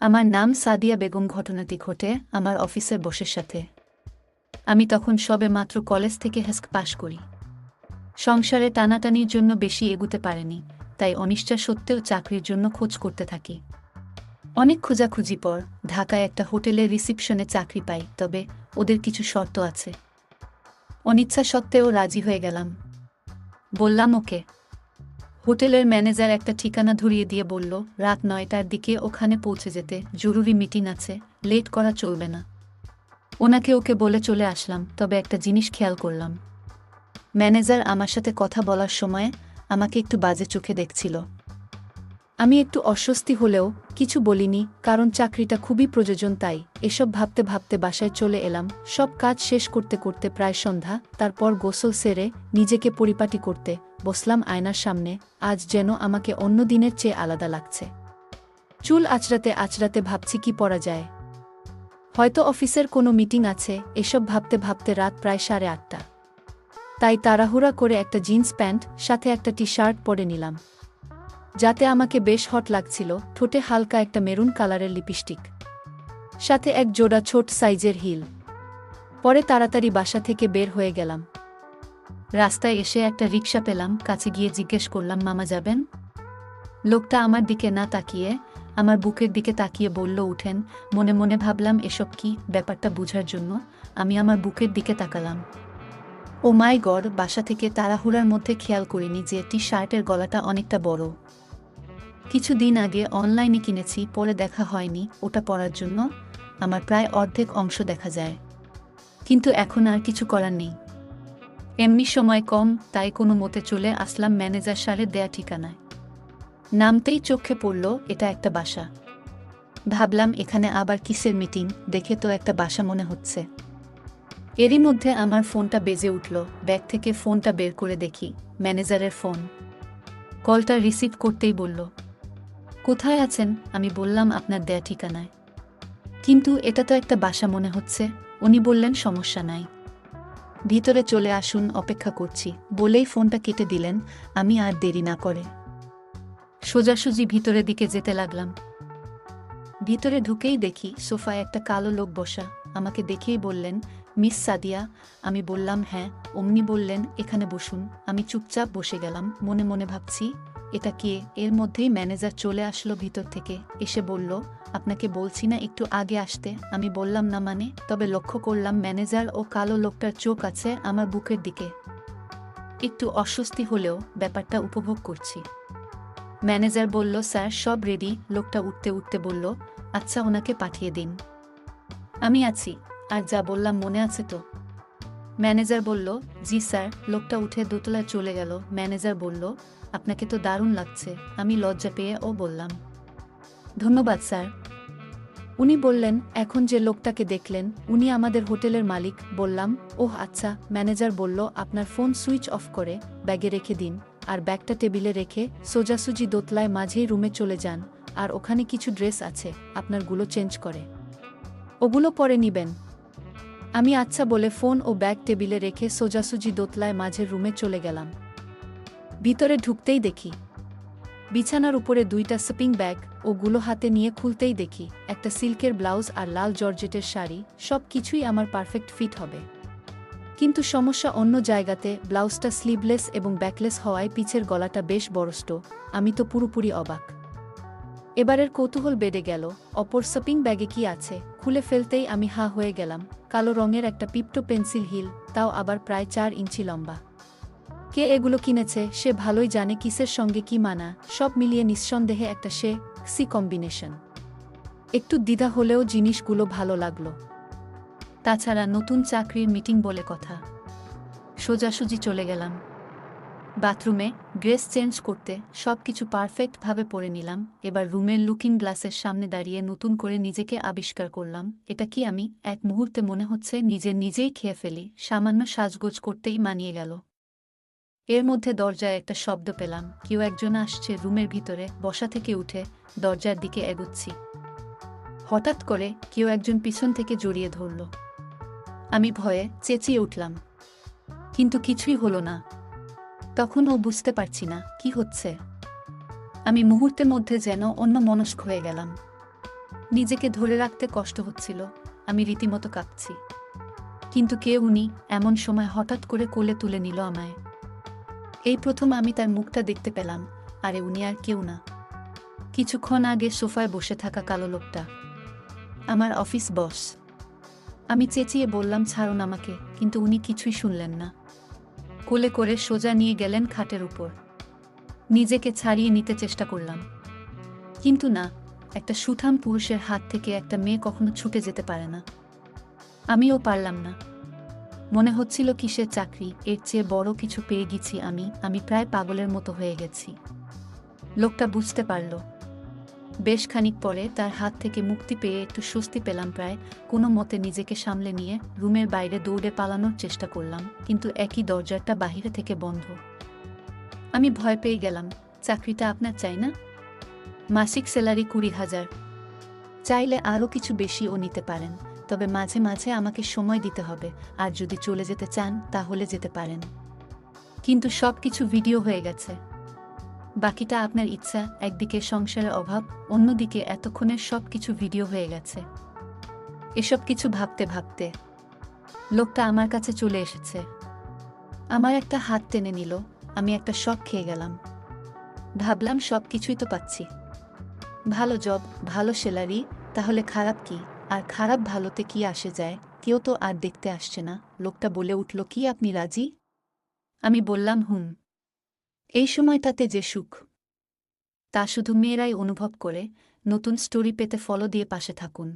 আমার নাম সাদিয়া বেগম। ঘটনাটি ঘটে আমার অফিসের বসের সাথে। আমি তখন সবে মাত্র কলেজ থেকে হেস্ক পাশ করি। সংসারে টানাটানির জন্য বেশি এগুতে পারেনি, তাই অনিশ্চয় সত্ত্বেও চাকরির জন্য খোঁজ করতে থাকি। অনেক খোঁজাখুঁজি পর ঢাকায় একটা হোটেলের রিসিপশনে চাকরি পাই, তবে ওদের কিছু শর্ত আছে। অনিচ্ছা সত্ত্বেও রাজি হয়ে গেলাম। বললাম ওকে। হোটেলের ম্যানেজার একটা ঠিকানা ধরিয়ে দিয়ে বলল রাত 9টার দিকে ওখানে পৌঁছে যেতে, জরুরি মিটিং আছে, লেট করা চলবে না। ওকে বলে চলে আসলাম, তবে একটা জিনিস খেয়াল করলাম। ম্যানেজার আমার সাথে কথা বলার সময় আমাকে একটু বাজে চোখে দেখছিল। আমি একটু অস্বস্তি হলেও কিছু বলিনি, কারণ চাকরিটা খুবই প্রয়োজন। তাই এসব ভাবতে ভাবতে বাসায় চলে এলাম। সব কাজ শেষ করতে করতে প্রায় সন্ধ্যা। তারপর গোসল সেরে নিজেকে পরিপাটি করতে বসলাম আয়নার সামনে। আজ যেন আমাকে অন্য দিনের চেয়ে আলাদা লাগছে। চুল আঁচড়াতে আঁচড়াতে ভাবছি কি পরা যায়। হয়তো অফিসের কোনো মিটিং আছে। এসব ভাবতে ভাবতে রাত প্রায় 8:30। তাই তাড়াহুড়া করে একটা জিন্স প্যান্ট সাথে একটা টি-শার্ট পরে নিলাম, যাতে আমাকে বেশ হট লাগছিল। ঠোঁটে হালকা একটা মেরুন কালারের লিপস্টিক, সাথে এক জোড়া ছোট সাইজের হিল পরে তাড়াতাড়ি বাসা থেকে বের হয়ে গেলাম। রাস্তায় এসে একটা রিকশা পেলাম। কাছে গিয়ে জিজ্ঞেস করলাম, মামা যাবেন? লোকটা আমার দিকে না তাকিয়ে আমার বুকের দিকে তাকিয়ে বলল, উঠেন। মনে মনে ভাবলাম এসব কি, ব্যাপারটা বুঝার জন্য আমি আমার বুকের দিকে তাকালাম। ও মাই গড! বাসা থেকে তাড়াহুড়ার মধ্যে খেয়াল করিনি যে টি-শার্টের গলাটা অনেকটা বড়। কিছুদিন আগে অনলাইনে কিনেছি, পরে দেখা হয়নি। ওটা পরার জন্য আমার প্রায় অর্ধেক অংশ দেখা যায়। কিন্তু এখন আর কিছু করার নেই। এমনি সময় কম, তাই কোনো মতে চলে আসলাম ম্যানেজার সাহেবের দেয়া ঠিকানায়। নামতেই চোখে পড়ল এটা একটা বাসা। ভাবলাম এখানে আবার কিসের মিটিং, দেখে তো একটা বাসা মনে হচ্ছে। এরই মধ্যে আমার ফোনটা বেজে উঠল। ব্যাগ থেকে ফোনটা বের করে দেখি ম্যানেজারের ফোন। কলটা রিসিভ করতেই বলল, কোথায় আছেন? আমি বললাম, আপনার দেয়া ঠিকানায়। কিন্তু এটা তো একটা বাসা মনে হচ্ছে। উনি বললেন, সমস্যা নাই, ভিতরে চলে আসুন, অপেক্ষা করছি, বলেই ফোনটা কেটে দিলেন। আমি আর দেরি না করে সোজাসুজি ভিতরের দিকে যেতে লাগলাম। ভিতরে ঢুকেই দেখি সোফায় একটা কালো লোক বসা। আমাকে দেখেই বললেন, মিস সাদিয়া? আমি বললাম, হ্যাঁ। অমনি বললেন, এখানে বসুন। আমি চুপচাপ বসে গেলাম, মনে মনে ভাবছি এটা কে। এর মধ্যেই ম্যানেজার চলে আসলো ভিতর থেকে। এসে বলল, আপনাকে বলছি না একটু আগে আসতে? আমি বললাম, না মানে? তবে লক্ষ্য করলাম ম্যানেজার ও কালো লোকটার চোখ আছে আমার বুকের দিকে। একটু অস্বস্তি হলেও ব্যাপারটা উপভোগ করছি। ম্যানেজার বলল, স্যার সব রেডি। লোকটা উঠতে উঠতে বলল, আচ্ছা ওনাকে পাঠিয়ে দিন, আমি আছি। আর যা বললাম মনে আছে তো? ম্যানেজার বলল, জি স্যার। লোকটা উঠে দোতলায় চলে গেল। ম্যানেজার বলল, আপনাকে তো দারুণ লাগছে। আমি লজ্জা পেয়ে বললাম, ধন্যবাদ স্যার। উনি বললেন, এখন যে লোকটাকে দেখলেন উনি আমাদের হোটেলের মালিক। বললাম, ওহ আচ্ছা। ম্যানেজার বলল, আপনার ফোন সুইচ অফ করে ব্যাগে রেখে দিন, আর ব্যাগটা টেবিলে রেখে সোজাসুজি দোতলায় মাঝেই রুমে চলে যান। আর ওখানে কিছু ড্রেস আছে, আপনারগুলো চেঞ্জ করে ওগুলো পরে নিবেন। আমি আচ্ছা বলে ফোন ও ব্যাগ টেবিলে রেখে সোজাসুজি দোতলায় মাঝের রুমে চলে গেলাম। ভিতরে ঢুকতেই দেখি বিছানার উপরে 2টা শপিং ব্যাগ। ওগুলো হাতে নিয়ে খুলতেই দেখি একটা সিল্কের ব্লাউজ আর লাল জর্জেটের শাড়ি। সব কিছুই আমার পারফেক্ট ফিট হবে। কিন্তু সমস্যা অন্য জায়গাতে। ব্লাউজটা স্লিভলেস এবং ব্যাকলেস হওয়ায় পিছের গলাটা বেশ বড়ষ্ট। আমি তো পুরোপুরি অবাক। এবারের কৌতূহল বেড়ে গেল, অপর শপিং ব্যাগে কি আছে। খুলে ফেলতেই আমি হা হয়ে গেলাম। কালো রঙের একটা পিপ্টো পেন্সিল হিল, তাও আবার প্রায় 4 ইঞ্চি লম্বা। কে এগুলো কিনেছে সে ভালোই জানে কিসের সঙ্গে কি মানা। সব মিলিয়ে নিঃসন্দেহে একটা সি কম্বিনেশন। একটু দ্বিধা হলেও জিনিসগুলো ভালো লাগলো। তাছাড়া নতুন চাকরির মিটিং বলে কথা। সোজাসুজি চলে গেলাম বাথরুমে ড্রেস চেঞ্জ করতে। সবকিছু পারফেক্টভাবে পরে নিলাম। এবার রুমের লুকিং গ্লাসের সামনে দাঁড়িয়ে নতুন করে নিজেকে আবিষ্কার করলাম। এটা কি আমি? এক মুহূর্তে মনে হচ্ছে নিজেই খেয়ে ফেলি। সামান্য সাজগোজ করতেই মানিয়ে গেল। এর মধ্যে দরজায় একটা শব্দ পেলাম। কেউ একজন আসছে রুমের ভিতরে। বসা থেকে উঠে দরজার দিকে এগোচ্ছি। হঠাৎ করে কেউ একজন পিছন থেকে জড়িয়ে ধরল। আমি ভয়ে চেঁচিয়ে উঠলাম, কিন্তু কিছুই হলো না। তখন বুঝতে পারছি না কি হচ্ছে। আমি মুহূর্তের মধ্যে যেন অন্যমনস্ক হয়ে গেলাম। নিজেকে ধরে রাখতে কষ্ট হচ্ছিল, আমি রীতিমতো কাঁপছি। কিন্তু কে উনি? এমন সময় হঠাৎ করে কোলে তুলে নিল আমায়। এই প্রথম আমি তার মুখটা দেখতে পেলাম, আরে উনি আর কেউ না, কিছুক্ষণ আগে সোফায় বসে থাকা কালো লোকটা, আমার অফিস বস। আমি চেঁচিয়ে বললাম, ছাড়ুন আমাকে, কিন্তু উনি কিছুই শুনলেন না। কোলে করে সোজা নিয়ে গেলেন খাটের উপর। নিজেকে ছাড়িয়ে নিতে চেষ্টা করলাম, কিন্তু না, একটা সুঠাম পুরুষের হাত থেকে একটা মেয়ে কখনো ছুটে যেতে পারে না। আমিও পারলাম না। মনে হচ্ছিল কিসের চাকরি, এর চেয়ে বড় কিছু পেয়ে গেছি আমি প্রায় পাগলের মতো হয়ে গেছি। লোকটা বুঝতে পারল। বেশ খানিক পরে তার হাত থেকে মুক্তি পেয়ে একটু স্বস্তি পেলাম প্রায়। কোনো মতে নিজেকে সামলে নিয়ে রুমের বাইরে দৌড়ে পালানোর চেষ্টা করলাম, কিন্তু একই দরজাটা বাহিরে থেকে বন্ধ। আমি ভয় পেয়ে গেলাম। চাকরিটা আপনার চাই না? মাসিক স্যালারি 20,000। চাইলে আরও কিছু বেশিও নিতে পারেন, তবে মাঝে মাঝে আমাকে সময় দিতে হবে, আর যদি চলে যেতে চান তাহলে যেতে পারেন। কিন্তু সব কিছু ভিডিও হয়ে গেছে। বাকিটা আপনার ইচ্ছা। একদিকে সংসারের অভাব, অন্যদিকে এতক্ষণের সব কিছু ভিডিও হয়ে গেছে। এসব কিছু ভাবতে ভাবতে লোকটা আমার কাছে চলে এসেছে। আমার একটা হাত টেনে নিল। আমি একটা শক খেয়ে গেলাম। ভাবলাম সব কিছুই তো পাচ্ছি, ভালো জব, ভালো স্যালারি, তাহলে খারাপ কি? আর খারাপ ভালোতে কি আসে যায়? কেউ তো আর দেখতে আসছে না। লোকটা বলে উঠল, কি আপনি রাজি? আমি বললাম, হুম। এই সময়টাতে যে সুখ, তা শুধু মেয়েরাই অনুভব করে। নতুন স্টোরি পেতে ফলো দিয়ে পাশে থাকুন।